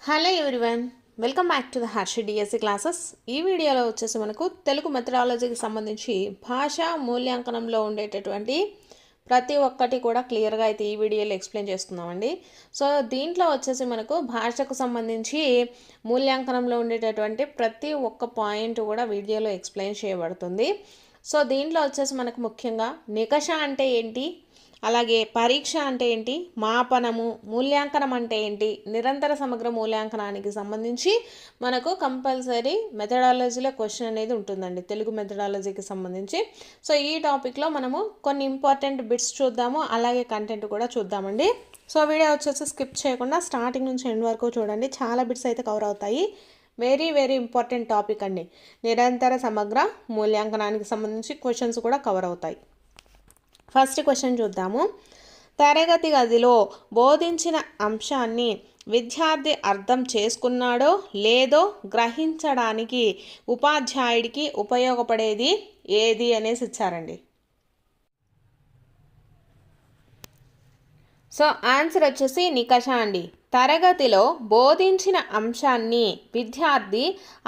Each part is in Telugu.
Hello everyone, welcome back to the Harshi DSC classes. ఈ వీడియోలో వచ్చేసి మనకు తెలుగు మెథడాలజీకి సంబంధించి భాషా మూల్యాంకనంలో ఉండేటటువంటి ప్రతి ఒక్కటి కూడా క్లియర్గా అయితే ఈ వీడియోలో ఎక్స్ప్లెయిన్ చేస్తున్నామండి. సో దీంట్లో వచ్చేసి మనకు భాషకు సంబంధించి మూల్యాంకనంలో ఉండేటటువంటి ప్రతి ఒక్క పాయింట్ కూడా వీడియోలో ఎక్స్ప్లెయిన్ చేయబడుతుంది. సో దీంట్లో వచ్చేసి మనకు ముఖ్యంగా నికష అంటే ఏంటి, అలాగే పరీక్ష అంటే ఏంటి, మాపనము, మూల్యాంకనం అంటే ఏంటి, నిరంతర సమగ్ర మూల్యాంకనానికి సంబంధించి మనకు కంపల్సరీ మెథడాలజీలో క్వశ్చన్ అనేది ఉంటుందండి తెలుగు మెథడాలజీకి సంబంధించి. సో ఈ టాపిక్లో మనము కొన్ని ఇంపార్టెంట్ బిట్స్ చూద్దాము, అలాగే కంటెంట్ కూడా చూద్దామండి. సో వీడియో వచ్చేసి స్కిప్ చేయకుండా స్టార్టింగ్ నుంచి ఎండ్ వరకు చూడండి, చాలా బిట్స్ అయితే కవర్ అవుతాయి. వెరీ వెరీ ఇంపార్టెంట్ టాపిక్ అండి. నిరంతర సమగ్ర మూల్యాంకనానికి సంబంధించి క్వశ్చన్స్ కూడా కవర్ అవుతాయి. ఫస్ట్ క్వశ్చన్ చూద్దాము. తరగతి గదిలో బోధించిన అంశాన్ని విద్యార్థి అర్థం చేసుకున్నాడో లేదో గ్రహించడానికి ఉపాధ్యాయుడికి ఉపయోగపడేది ఏది అనేసి ఇచ్చారండి. సో ఆన్సర్ వచ్చేసి నికష అండి. తరగతిలో బోధించిన అంశాన్ని విద్యార్థి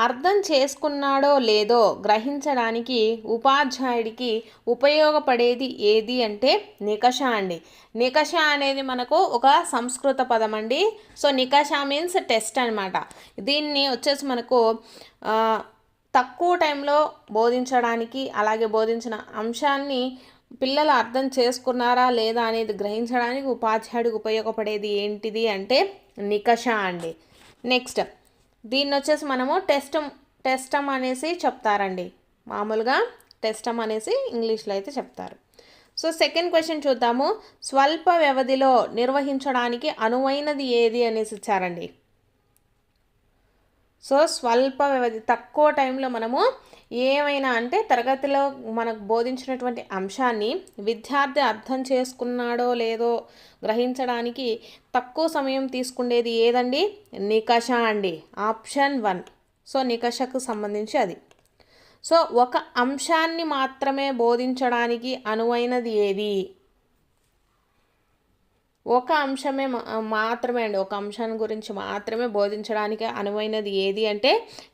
అర్థం చేసుకున్నాడో లేదో గ్రహించడానికి ఉపాధ్యాయుడికి ఉపయోగపడేది ఏది అంటే నికష అండి. నికష అనేది మనకు ఒక సంస్కృత పదం అండి. సో నికష మీన్స్ టెస్ట్ అనమాట. దీన్ని వచ్చేసి మనకు తక్కువ టైంలో బోధించడానికి, అలాగే బోధించిన అంశాన్ని పిల్లలు అర్థం చేసుకున్నారా లేదా అనేది గ్రహించడానికి ఉపాధ్యాయుడికి ఉపయోగపడేది ఏంటిది అంటే నికష అండి. నెక్స్ట్ దీన్ని వచ్చేసి మనము టెస్టమ్ అనేసి చెప్తారండి. మామూలుగా టెస్టమ్ అనేసి ఇంగ్లీష్లో అయితే చెప్తారు. సో సెకండ్ క్వశ్చన్ చూద్దాము. స్వల్ప వ్యవధిలో నిర్వహించడానికి అనువైనది ఏది అనేసి ఇచ్చారండి. సో స్వల్ప వ్యవధి, తక్కువ టైంలో మనము ఏమైనా అంటే తరగతిలో మనకు బోధించినటువంటి అంశాన్ని విద్యార్థి అర్థం చేసుకున్నాడో లేదో గ్రహించడానికి తక్కువ సమయం తీసుకునేది ఏదండి? నికష అండి. ఆప్షన్ 1. సో నికషకు సంబంధించి అది. సో ఒక అంశాన్ని మాత్రమే బోధించడానికి అనువైనది ఏది? ఒక అంశమే మాత్రమే అండి, ఒక అంశాన్ని గురించి మాత్రమే బోధించడానికి అనువైనది ఏది అంటే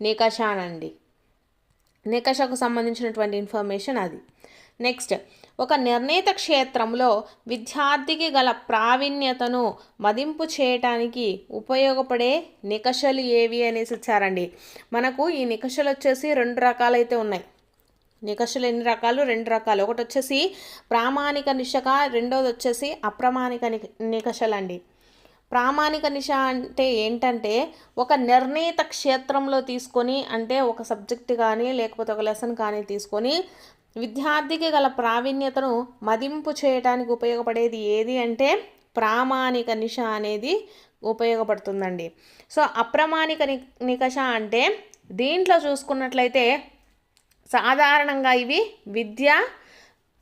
నికషానండి. నికషకు సంబంధించినటువంటి ఇన్ఫర్మేషన్ అది. నెక్స్ట్, ఒక నిర్ణీత క్షేత్రంలో విద్యార్థికి గల ప్రావీణ్యతను మదింపు చేయటానికి ఉపయోగపడే నికషలు ఏవి అనేసి ఇచ్చారండి. మనకు ఈ నికషలు వచ్చేసి 2 రకాలైతే ఉన్నాయి. నికషలు ఎన్ని రకాలు? 2 రకాలు. ఒకటి వచ్చేసి ప్రామాణిక నిశక, రెండోది వచ్చేసి అప్రమాణిక నికషలు అండి. ప్రామాణిక నిశ అంటే ఏంటంటే ఒక నిర్ణీత క్షేత్రంలో తీసుకొని, అంటే ఒక సబ్జెక్ట్ కానీ లేకపోతే ఒక లెసన్ కానీ తీసుకొని విద్యార్థికి గల ప్రావీణ్యతను మదింపు చేయడానికి ఉపయోగపడేది ఏది అంటే ప్రామాణిక నిశ అనేది ఉపయోగపడుతుందండి. సో అప్రమాణిక నికష అంటే దీంట్లో చూసుకున్నట్లయితే సాధారణంగా ఇవి విద్యా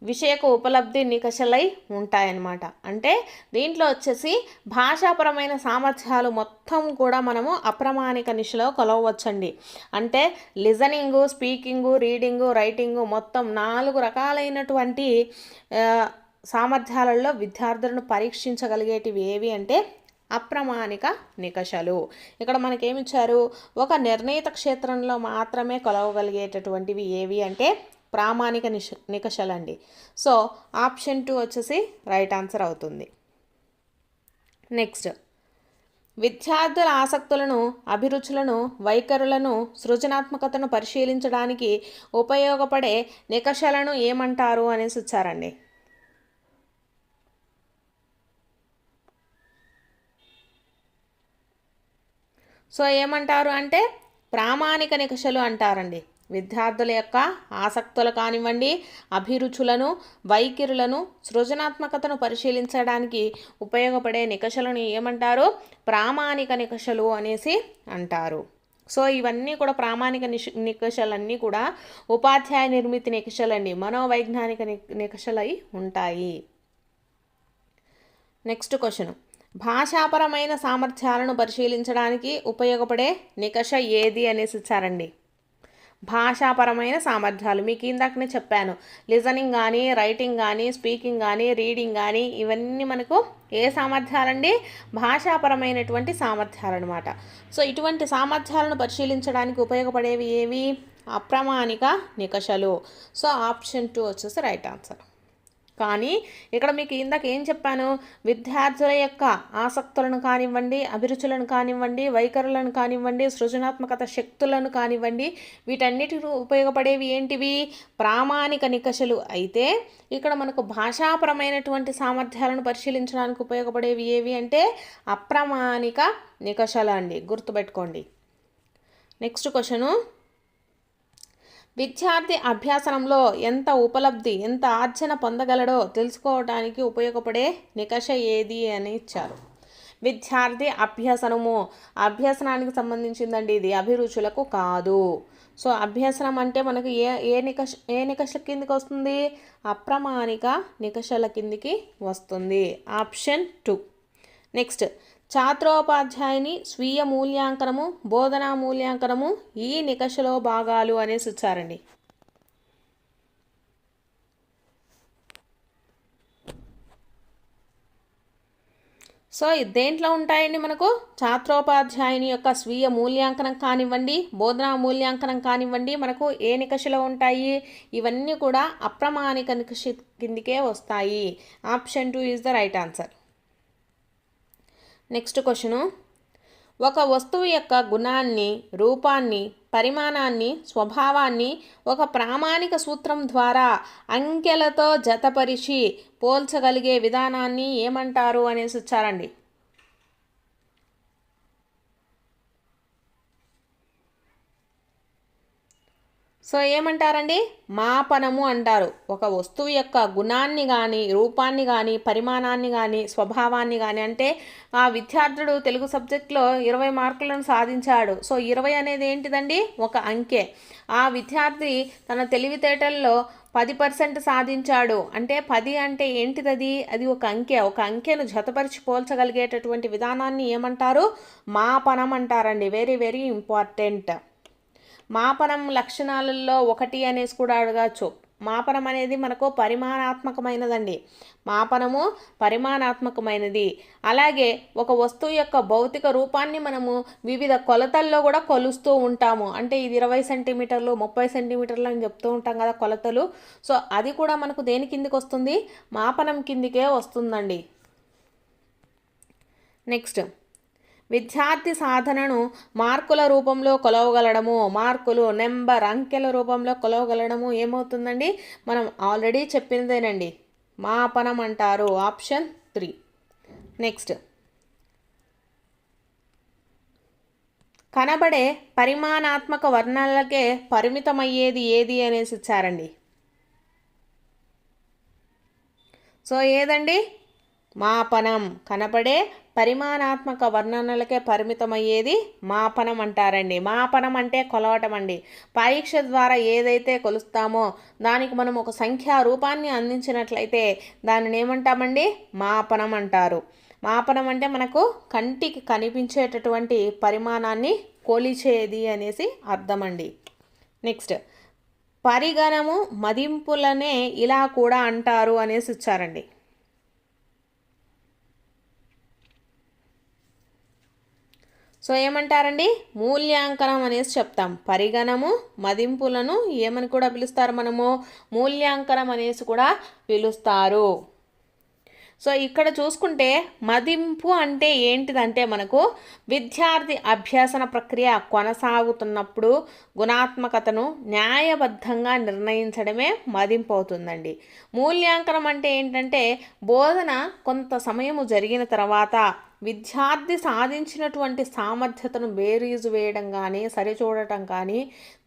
విషయక ఉపలబ్ధి నికషలై ఉంటాయన్నమాట. అంటే దీంట్లో వచ్చేసి భాషాపరమైన సామర్థ్యాలు మొత్తం కూడా మనము అప్రమాణిక నిశలో కొలవచ్చండి. అంటే లిజనింగు, స్పీకింగు, రీడింగు, రైటింగు మొత్తం 4 రకాలైనటువంటి సామర్థ్యాలలో విద్యార్థులను పరీక్షించగలిగేటివి ఏవి అంటే అప్రమాణిక నికషలు. ఇక్కడ మనకేమిచ్చారు? ఒక నిర్ణీత క్షేత్రంలో మాత్రమే కొలవగలిగేటటువంటివి ఏవి అంటే ప్రామాణిక నికషలు అండి. సో ఆప్షన్ 2 వచ్చేసి రైట్ ఆన్సర్ అవుతుంది. నెక్స్ట్, విద్యార్థుల ఆసక్తులను, అభిరుచులను, వైఖరులను, సృజనాత్మకతను పరిశీలించడానికి ఉపయోగపడే నికషలను ఏమంటారు అనేసి ఇచ్చారండి. సో ఏమంటారు అంటే ప్రామాణిక నికషలు అంటారండి. విద్యార్థుల యొక్క ఆసక్తులు కానివ్వండి, అభిరుచులను, వైఖరులను, సృజనాత్మకతను పరిశీలించడానికి ఉపయోగపడే నికషలను ఏమంటారు? ప్రామాణిక నికషలు అనేసి అంటారు. సో ఇవన్నీ కూడా ప్రామాణిక నికషలన్నీ కూడా ఉపాధ్యాయ నిర్మిత నికషలండి, మనోవైజ్ఞానిక నికషలై ఉంటాయి. నెక్స్ట్ క్వశ్చన్, భాషాపరమైన సామర్థ్యాలను పరిశీలించడానికి ఉపయోగపడే నికష ఏది అనేసి ఇచ్చారండి. భాషాపరమైన సామర్థ్యాలు మీకు ఇందాకనే చెప్పాను. లిజనింగ్ కానీ, రైటింగ్ కానీ, స్పీకింగ్ కానీ, రీడింగ్ కానీ ఇవన్నీ మనకు ఏ సామర్థ్యాలండి? భాషాపరమైనటువంటి సామర్థ్యాలు అనమాట. సో ఇటువంటి సామర్థ్యాలను పరిశీలించడానికి ఉపయోగపడేవి ఏవి? అప్రామాణిక నికషలు. సో ఆప్షన్ 2 వచ్చేసి రైట్ ఆన్సర్. కానీ ఇక్కడ మీకు ఇందాక ఏం చెప్పాను? విద్యార్థుల యొక్క ఆసక్తులను కానివ్వండి, అభిరుచులను కానివ్వండి, వైఖరులను కానివ్వండి, సృజనాత్మకత శక్తులను కానివ్వండి, వీటన్నిటికి ఉపయోగపడేవి ఏంటివి? ప్రామాణిక నికషలు. అయితే ఇక్కడ మనకు భాషాపరమైనటువంటి సామర్థ్యాలను పరిశీలించడానికి ఉపయోగపడేవి ఏవి అంటే అప్రామాణిక నికషాలు అండి, గుర్తుపెట్టుకోండి. నెక్స్ట్ క్వశ్చను, విద్యార్థి అభ్యాసనంలో ఎంత ఉపలబ్ధి, ఎంత ఆర్జన పొందగలడో తెలుసుకోవడానికి ఉపయోగపడే నికష ఏది అని ఇచ్చారు. విద్యార్థి అభ్యసనానికి సంబంధించిందండి ఇది, అభిరుచులకు కాదు. సో అభ్యసనం అంటే మనకు ఏ నికష కిందికి వస్తుంది? అప్రామాణిక నికషాల కిందికి వస్తుంది. ఆప్షన్ 2. నెక్స్ట్, ఛాత్రోపాధ్యాయుని స్వీయ మూల్యాంకనము, బోధనా మూల్యాంకనము ఈ నికషలో భాగాలు అనేసి ఇచ్చారండి. సో దేంట్లో ఉంటాయండి మనకు? ఛాత్రోపాధ్యాయుని యొక్క స్వీయ మూల్యాంకనం కానివ్వండి, బోధనా మూల్యాంకనం కానివ్వండి, మనకు ఏ నికషలో ఉంటాయి? ఇవన్నీ కూడా అప్రామాణిక నికష కిందికే వస్తాయి. Option 2 is the right answer. Next question, ఒక వస్తువు యొక్క గుణాన్ని, రూపాన్ని, పరిమాణాన్ని, స్వభావాన్ని ఒక ప్రామాణిక సూత్రం ద్వారా అంకెలతో జతపరిచి పోల్చగలిగే విధానాన్ని ఏమంటారు అనేసి ఇచ్చారండి. సో ఏమంటారండి? మాపనము అంటారు. ఒక వస్తువు యొక్క గుణాన్ని కానీ, రూపాన్ని కానీ, పరిమాణాన్ని కానీ, స్వభావాన్ని కానీ, అంటే ఆ విద్యార్థుడు తెలుగు సబ్జెక్ట్లో 20 మార్కులను సాధించాడు. సో 20 అనేది ఏంటిదండి? ఒక అంకె. ఆ విద్యార్థి తన తెలివితేటల్లో 10% సాధించాడు అంటే 10 అంటే ఏంటిది? అది ఒక అంకె. ఒక అంకెను జతపరిచి పోల్చగలిగేటటువంటి విధానాన్ని ఏమంటారు? మాపనం అంటారండి. Very very important. మాపనం లక్షణాలలో 1 అనేసి కూడా అడగచ్చు. మాపనం అనేది మనకు పరిమాణాత్మకమైనదండి. మాపనము పరిమాణాత్మకమైనది. అలాగే ఒక వస్తువు యొక్క భౌతిక రూపాన్ని మనము వివిధ కొలతల్లో కూడా కొలుస్తూ ఉంటాము. అంటే ఇది 20 సెంటీమీటర్లు, 30 సెంటీమీటర్లు అని చెప్తూ ఉంటాం కదా కొలతలు. సో అది కూడా మనకు దేని కిందికి వస్తుంది? మాపనం కిందికే వస్తుందండి. నెక్స్ట్, విద్యార్థి సాధనను మార్కుల రూపంలో కొలవగలడము, మార్కులు, నెంబర్, అంకెల రూపంలో కొలవగలడము ఏమవుతుందండి? మనం ఆల్రెడీ చెప్పినదేనండి, మాపనం అంటారు. ఆప్షన్ 3. నెక్స్ట్, కనబడే పరిమాణాత్మక వర్ణాలకే పరిమితమయ్యేది ఏది అనేసి ఇచ్చారండి. సో ఏదండి? మాపనం. కనపడే పరిమాణాత్మక వర్ణనలకే పరిమితమయ్యేది మాపనం అంటారండి. మాపనం అంటే కొలవటం అండి. పరీక్ష ద్వారా ఏదైతే కొలుస్తామో దానికి మనం ఒక సంఖ్యా రూపాన్ని అందించినట్లయితే దానిని ఏమంటామండి? మాపనం అంటారు. మాపనం అంటే మనకు కంటికి కనిపించేటటువంటి పరిమాణాన్ని కొలిచేది అనేసి అర్థం అండి. నెక్స్ట్, పరిగణము మదింపులనే ఇలా కూడా అంటారు అనేసి ఇచ్చారండి. సో ఏమంటారండి? మూల్యాంకనం అనేసి చెప్తాం. పరిగణము, మదింపులను ఏమని కూడా పిలుస్తారు? మనము మూల్యాంకనం అనేసి కూడా పిలుస్తారు. సో ఇక్కడ చూసుకుంటే మదింపు అంటే ఏంటిదంటే మనకు విద్యార్థి అభ్యాసన ప్రక్రియ కొనసాగుతున్నప్పుడు గుణాత్మకతను న్యాయబద్ధంగా నిర్ణయించడమే మదింపు అవుతుందండి. మూల్యాంకనం అంటే ఏంటంటే బోధన కొంత సమయము జరిగిన తర్వాత విద్యార్థి సాధించినటువంటి సామర్థ్యతను బేరీజు వేయడం కానీ, సరిచూడటం కానీ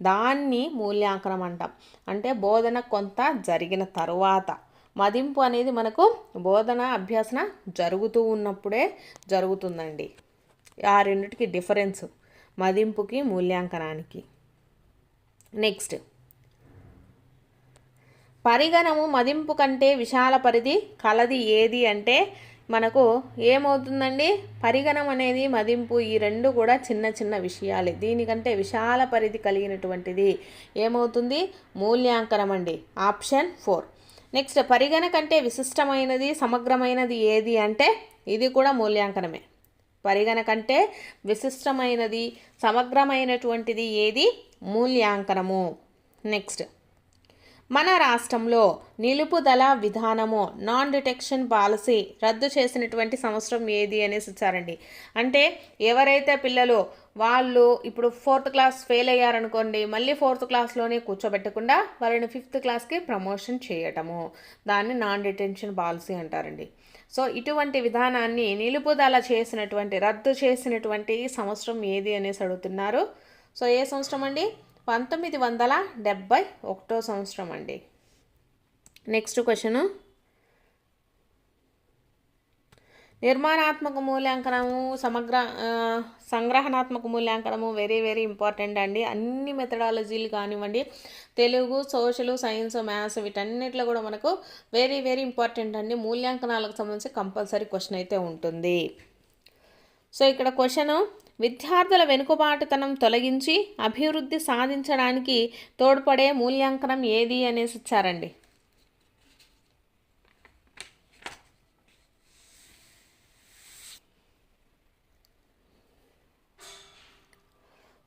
దాన్ని మూల్యాంకనం అంటాం. అంటే బోధన కొంత జరిగిన తరువాత. మదింపు అనేది మనకు బోధన అభ్యాసన జరుగుతూ ఉన్నప్పుడే జరుగుతుందండి. ఆ రెండిటికి డిఫరెన్స్, మదింపుకి మూల్యాంకనానికి. నెక్స్ట్, పరిగణము మదింపు కంటే విశాల పరిధి కలది ఏది అంటే మనకు ఏమవుతుందండి, పరిగణం అనేది మదింపు, ఈ రెండు కూడా చిన్న చిన్న విషయాలే. దీనికంటే విశాల పరిధి కలిగినటువంటిది ఏమవుతుంది, మూల్యాంకనం అండి. ఆప్షన్ 4. నెక్స్ట్, పరిగణ కంటే విశిష్టమైనది సమగ్రమైనది ఏది అంటే ఇది కూడా మూల్యాంకనమే. పరిగణ కంటే విశిష్టమైనది సమగ్రమైనటువంటిది ఏది, మూల్యాంకనము. నెక్స్ట్, మన రాష్ట్రంలో నిలుపుదల విధానము నాన్ డిటెక్షన్ పాలసీ రద్దు చేసినటువంటి సంవత్సరం ఏది అనేసి ఇచ్చారండి. అంటే ఎవరైతే పిల్లలు వాళ్ళు ఇప్పుడు 4th క్లాస్ ఫెయిల్ అయ్యారనుకోండి, మళ్ళీ 4th క్లాస్లోనే కూర్చోబెట్టకుండా వాళ్ళని 5th క్లాస్కి ప్రమోషన్ చేయటము, దాన్ని నాన్ డిటెన్షన్ పాలసీ అంటారండి. సో ఇటువంటి విధానాన్ని నిలుపుదల చేసినటువంటి, రద్దు చేసినటువంటి సంవత్సరం ఏది అనేసి అడుగుతున్నారు. సో ఏ సంవత్సరం అండి, 1971 సంవత్సరం అండి. నెక్స్ట్ క్వశ్చను, నిర్మాణాత్మక మూల్యాంకనము, సంగ్రహణాత్మక మూల్యాంకనము వెరీ వెరీ ఇంపార్టెంట్ అండి. అన్ని మెథడాలజీలు కానివ్వండి, తెలుగు, సోషల్, సైన్స్, మ్యాథ్స్ వీటన్నిటిలో కూడా మనకు వెరీ వెరీ ఇంపార్టెంట్ అండి. మూల్యాంకనాలకు సంబంధించి కంపల్సరీ క్వశ్చన్ అయితే ఉంటుంది. సో ఇక్కడ క్వశ్చను, విద్యార్థుల వెనుకబాటుతనం తొలగించి అభివృద్ధి సాధించడానికి తోడ్పడే మూల్యాంకనం ఏది అనేసి ఇచ్చారండి.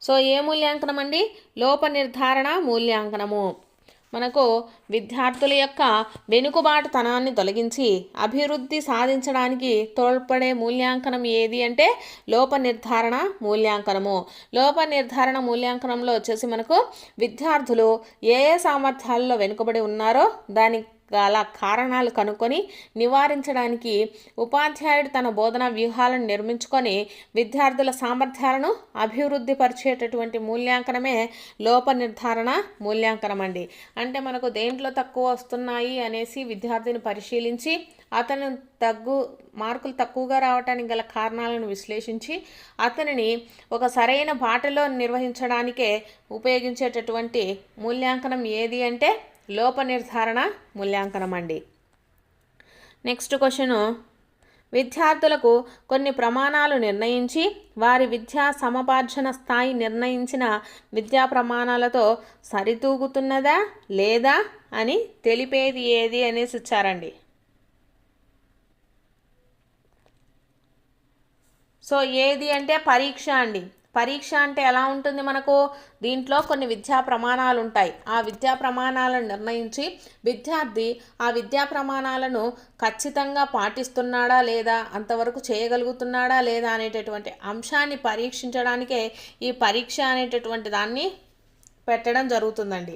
సో ఏ మూల్యాంకనం అండి, లోప నిర్ధారణ మూల్యాంకనము. మనకు విద్యార్థుల యొక్క వెనుకబాటుతనాన్ని తొలగించి అభివృద్ధి సాధించడానికి తోడ్పడే మూల్యాంకనం ఏది అంటే లోప నిర్ధారణ మూల్యాంకనము. లోప నిర్ధారణ మూల్యాంకనంలో వచ్చేసి మనకు విద్యార్థులు ఏ ఏ సామర్థ్యాల్లో వెనుకబడి ఉన్నారో దానికి గల కారణాలు కనుక్కొని నివారించడానికి ఉపాధ్యాయుడు తన బోధనా వ్యూహాలను నిర్మించుకొని విద్యార్థుల సామర్థ్యాలను అభివృద్ధి పరిచేటటువంటి మూల్యాంకనమే లోప నిర్ధారణ మూల్యాంకనం అండి. అంటే మనకు దేంట్లో తక్కువ వస్తున్నాయి అనేసి విద్యార్థిని పరిశీలించి అతను మార్కులు తక్కువగా రావడానికి గల కారణాలను విశ్లేషించి అతనిని ఒక సరైన బాటలో నిర్వహించడానికే ఉపయోగించేటటువంటి మూల్యాంకనం ఏది అంటే లోప నిర్ధారణ మూల్యాంకనం అండి. నెక్స్ట్ క్వశ్చను, విద్యార్థులకు కొన్ని ప్రమాణాలు నిర్ణయించి వారి విద్యా సమపార్జన స్థాయి నిర్ణయించిన విద్యా ప్రమాణాలతో సరితూగుతున్నదా లేదా అని తెలిపేది ఏది అనేసి ఇచ్చారండి. సో ఏది అంటే పరీక్ష అండి. పరీక్ష అంటే ఎలా ఉంటుంది, మనకు దీంట్లో కొన్ని విద్యా ప్రమాణాలు ఉంటాయి. ఆ విద్యా ప్రమాణాలను నిర్ణయించి విద్యార్థి ఆ విద్యా ప్రమాణాలను ఖచ్చితంగా పాటిస్తున్నాడా లేదా, అంతవరకు చేయగలుగుతున్నాడా లేదా అనేటటువంటి అంశాన్ని పరీక్షించడానికే ఈ పరీక్ష అనేటటువంటి దాన్ని పెట్టడం జరుగుతుందండి.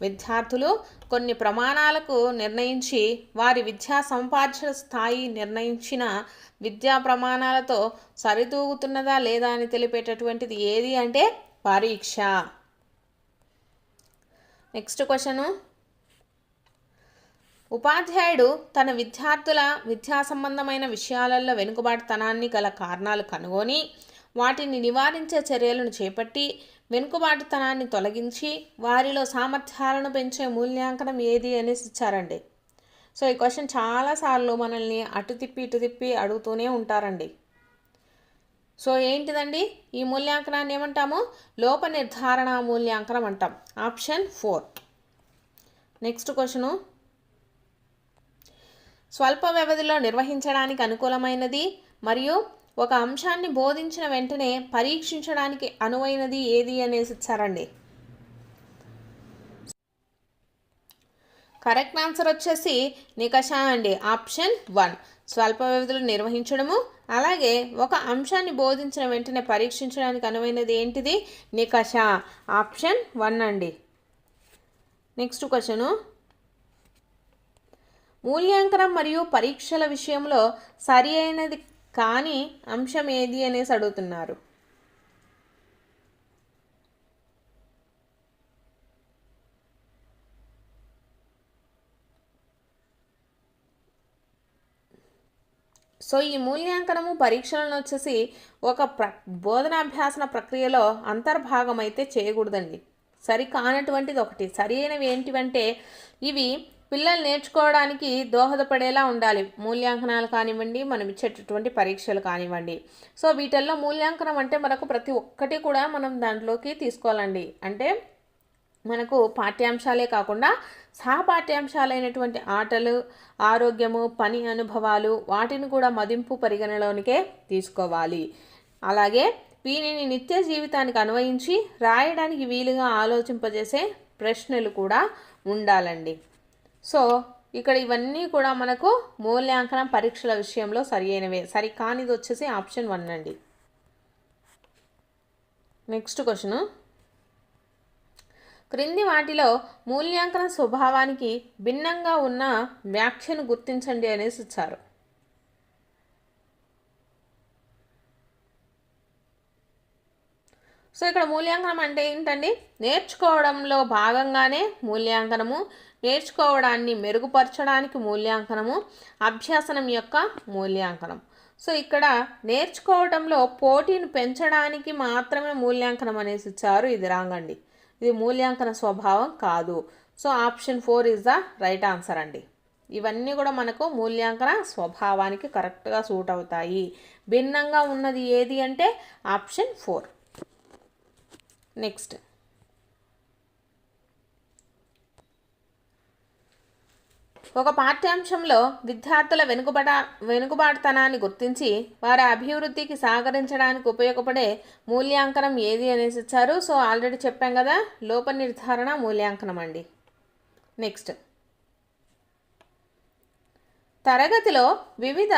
విద్యార్థులు కొన్ని ప్రమాణాలకు నిర్ణయించి వారి విద్యా సముపార్జన స్థాయి నిర్ణయించిన విద్యా ప్రమాణాలతో సరితూగుతున్నదా లేదా అని తెలిపేటటువంటిది ఏది అంటే పరీక్ష. నెక్స్ట్ క్వశ్చను, ఉపాధ్యాయుడు తన విద్యార్థుల విద్యా సంబంధమైన విషయాలలో వెనుకబాటుతనాన్ని గల కారణాలు కనుగొని వాటిని నివారించే చర్యలను చేపట్టి వెనుకబాటుతనాన్ని తొలగించి వారిలో సామర్థ్యాలను పెంచే మూల్యాంకనం ఏది అనేసి ఇచ్చారండి. సో ఈ క్వశ్చన్ చాలాసార్లు మనల్ని అటు తిప్పి ఇటు తిప్పి అడుగుతూనే ఉంటారండి. సో ఏంటిదండి, ఈ మూల్యాంకనాన్ని ఏమంటాము, లోప నిర్ధారణ మూల్యాంకనం అంటాం. ఆప్షన్ 4. నెక్స్ట్ క్వశ్చను, స్వల్ప వ్యవధిలో నిర్వహించడానికి అనుకూలమైనది మరియు ఒక అంశాన్ని బోధించిన వెంటనే పరీక్షించడానికి అనువైనది ఏది అనేసి ఇచ్చారండి. కరెక్ట్ ఆన్సర్ వచ్చేసి నికష అండి. ఆప్షన్ 1. స్వల్ప వ్యవధిలో నిర్వహించడము, అలాగే ఒక అంశాన్ని బోధించిన వెంటనే పరీక్షించడానికి అనువైనది ఏంటిది, నికష. ఆప్షన్ 1 అండి. నెక్స్ట్ క్వశ్చను, మూల్యాంకనం మరియు పరీక్షల విషయంలో సరి అయినది కానీ అంశం ఏది అనేసి అడుగుతున్నారు. సో ఈ మూల్యాంకనము పరీక్షలను వచ్చేసి ఒక బోధనాభ్యాసన ప్రక్రియలో అంతర్భాగం అయితే చేయకూడదండి. సరి కానటువంటిది ఒకటి. సరి అయినవి ఏంటివంటే ఇవి పిల్లలు నేర్చుకోవడానికి దోహదపడేలా ఉండాలి మూల్యాంకనాలు కానివ్వండి, మనం ఇచ్చేటటువంటి పరీక్షలు కానివ్వండి. సో వీటిల్లో మూల్యాంకనం అంటే మనకు ప్రతి ఒక్కటి కూడా మనం దాంట్లోకి తీసుకోవాలండి. అంటే మనకు పాఠ్యాంశాలే కాకుండా సహపాఠ్యాంశాలైనటువంటి ఆటలు, ఆరోగ్యము, పని అనుభవాలు వాటిని కూడా మదింపు పరిగణలోనికే తీసుకోవాలి. అలాగే వీటిని నిత్య జీవితానికి అన్వయించి రాయడానికి వీలుగా ఆలోచింపజేసే ప్రశ్నలు కూడా ఉండాలండి. సో ఇక్కడ ఇవన్నీ కూడా మనకు మూల్యాంకనం పరీక్షల విషయంలో సరియైనవే. సరికానిది వచ్చేసి ఆప్షన్ 1 అండి. నెక్స్ట్ క్వశ్చన్, క్రింది వాటిలో మూల్యాంకన స్వభావానికి భిన్నంగా ఉన్న వ్యాఖ్యను గుర్తించండి అనేసి ఇచ్చారు. సో ఇక్కడ మూల్యాంకనం అంటే ఏంటండి? నేర్చుకోవడంలో భాగంగానే మూల్యాంకనము, నేర్చుకోవడాన్ని మెరుగుపరచడానికి మూల్యాంకనము, అభ్యాసనం యొక్క మూల్యాంకనం. సో ఇక్కడ నేర్చుకోవడంలో పోటీని పెంచడానికి మాత్రమే మూల్యాంకనం అనేసి ఇచ్చారు. ఇది రాంగ్ అండి. ఇది మూల్యాంకన స్వభావం కాదు. So option 4 is the right answer అండి. ఇవన్నీ కూడా మనకు మూల్యాంకన స్వభావానికి కరెక్ట్గా సూట్ అవుతాయి. భిన్నంగా ఉన్నది ఏది అంటే ఆప్షన్ 4. నెక్స్ట్, ఒక పాఠ్యాంశంలో విద్యార్థుల వెనుకబాటుతనాన్ని గుర్తించి వారి అభివృద్ధికి సహకరించడానికి ఉపయోగపడే మూల్యాంకనం ఏది అనేసి ఇచ్చారు. సో ఆల్రెడీ చెప్పాం కదా, లోప నిర్ధారణ మూల్యాంకనం అండి. నెక్స్ట్, తరగతిలో వివిధ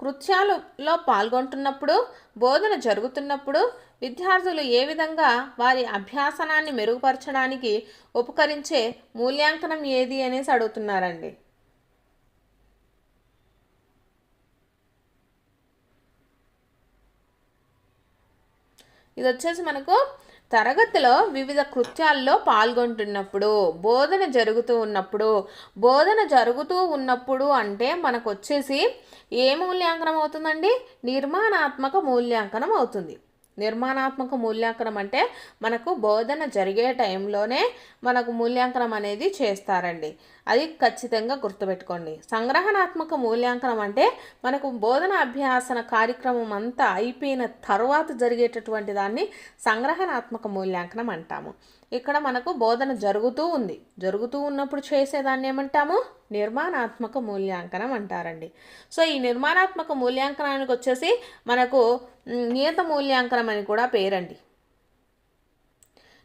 కృత్యాలలో పాల్గొంటున్నప్పుడు, బోధన జరుగుతున్నప్పుడు విద్యార్థులు ఏ విధంగా వారి అభ్యాసనాన్ని మెరుగుపరచడానికి ఉపకరించే మూల్యాంకనం ఏది అనేసి అడుగుతున్నారండి. ఇది వచ్చేసి మనకు తరగతిలో వివిధ కృత్యాల్లో పాల్గొంటున్నప్పుడు, బోధన జరుగుతూ ఉన్నప్పుడు అంటే మనకు వచ్చేసి ఏ మూల్యాంకనం అవుతుందండి? నిర్మాణాత్మక మూల్యాంకనం అవుతుంది. నిర్మాణాత్మక మూల్యాంకనం అంటే మనకు బోధన జరిగే టైంలోనే మనకు మూల్యాంకనం అనేది చేస్తారండి. అది ఖచ్చితంగా గుర్తుపెట్టుకోండి. సంగ్రహణాత్మక మూల్యాంకనం అంటే మనకు బోధన అభ్యాసన కార్యక్రమం అంతా అయిపోయిన తర్వాత జరిగేటటువంటి దాన్ని సంగ్రహణాత్మక మూల్యాంకనం అంటాము. ఇక్కడ మనకు బోధన జరుగుతూ ఉన్నప్పుడు చేసేదాన్ని ఏమంటాము? నిర్మాణాత్మక మూల్యాంకనం అంటారండి. సో ఈ నిర్మాణాత్మక మూల్యాంకనానికి వచ్చేసి మనకు నియత మూల్యాంకనం అని కూడా పేరండి.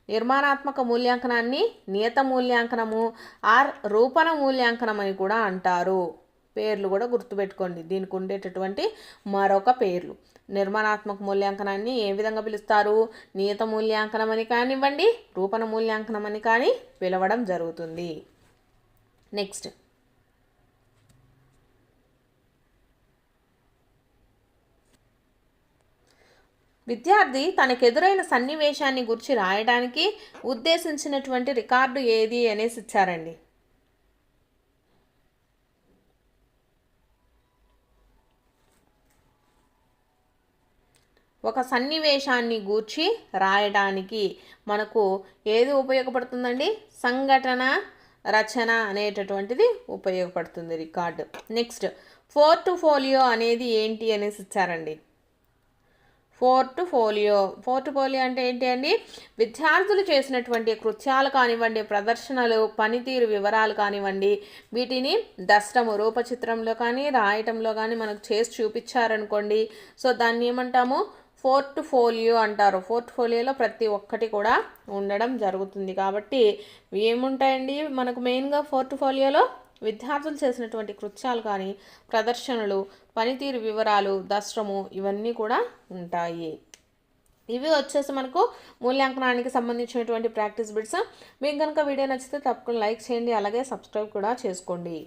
నిర్మాణాత్మక మూల్యాంకనాన్ని నియత మూల్యాంకనము ఆర్ రూపణ మూల్యాంకనం అని కూడా అంటారు. పేర్లు కూడా గుర్తుపెట్టుకోండి, దీనికి ఉండేటటువంటి మరొక పేర్లు. నిర్మాణాత్మక మూల్యాంకనాన్ని ఏ విధంగా పిలుస్తారు? నియత మూల్యాంకనం అని కానివ్వండి, రూపణ మూల్యాంకనం అని కానీ పిలవడం జరుగుతుంది. నెక్స్ట్, విద్యార్థి తనకెదురైన సన్నివేశాన్ని గురించి రాయడానికి ఉద్దేశించినటువంటి రికార్డు ఏది అనేసి ఇచ్చారండి. ఒక సన్నివేశాన్ని గూర్చి రాయడానికి మనకు ఏది ఉపయోగపడుతుందండి? సంఘటన రచన అనేటటువంటిది ఉపయోగపడుతుంది రికార్డు. నెక్స్ట్, పోర్ట్ఫోలియో అనేది ఏంటి అనేసి ఇచ్చారండి. పోర్ట్ఫోలియో అంటే ఏంటి అండి? విద్యార్థులు చేసినటువంటి కృత్యాలు కానివ్వండి, ప్రదర్శనలు, పనితీరు వివరాలు కానివ్వండి, వీటిని దష్టము రూపచిత్రంలో కానీ రాయటంలో కానీ మనకు చేసి చూపించారనుకోండి, సో దాన్ని ఏమంటాము? పోర్ట్ఫోలియో అంటారు. పోర్ట్ఫోలియోలో ప్రతి ఒక్కటి కూడా ఉండడం జరుగుతుంది. కాబట్టి ఏముంటాయండి మనకు మెయిన్గా పోర్ట్ఫోలియోలో? విద్యార్థులు చేసినటువంటి కృత్యాలు కానీ, ప్రదర్శనలు, పనితీరు వివరాలు, దస్త్రము, ఇవన్నీ కూడా ఉంటాయి. ఇవి వచ్చేసి మనకు మూల్యాంకనానికి సంబంధించినటువంటి ప్రాక్టీస్ బిట్స్. మీకు కనుక వీడియో నచ్చితే తప్పకుండా లైక్ చేయండి, అలాగే సబ్స్క్రైబ్ కూడా చేసుకోండి.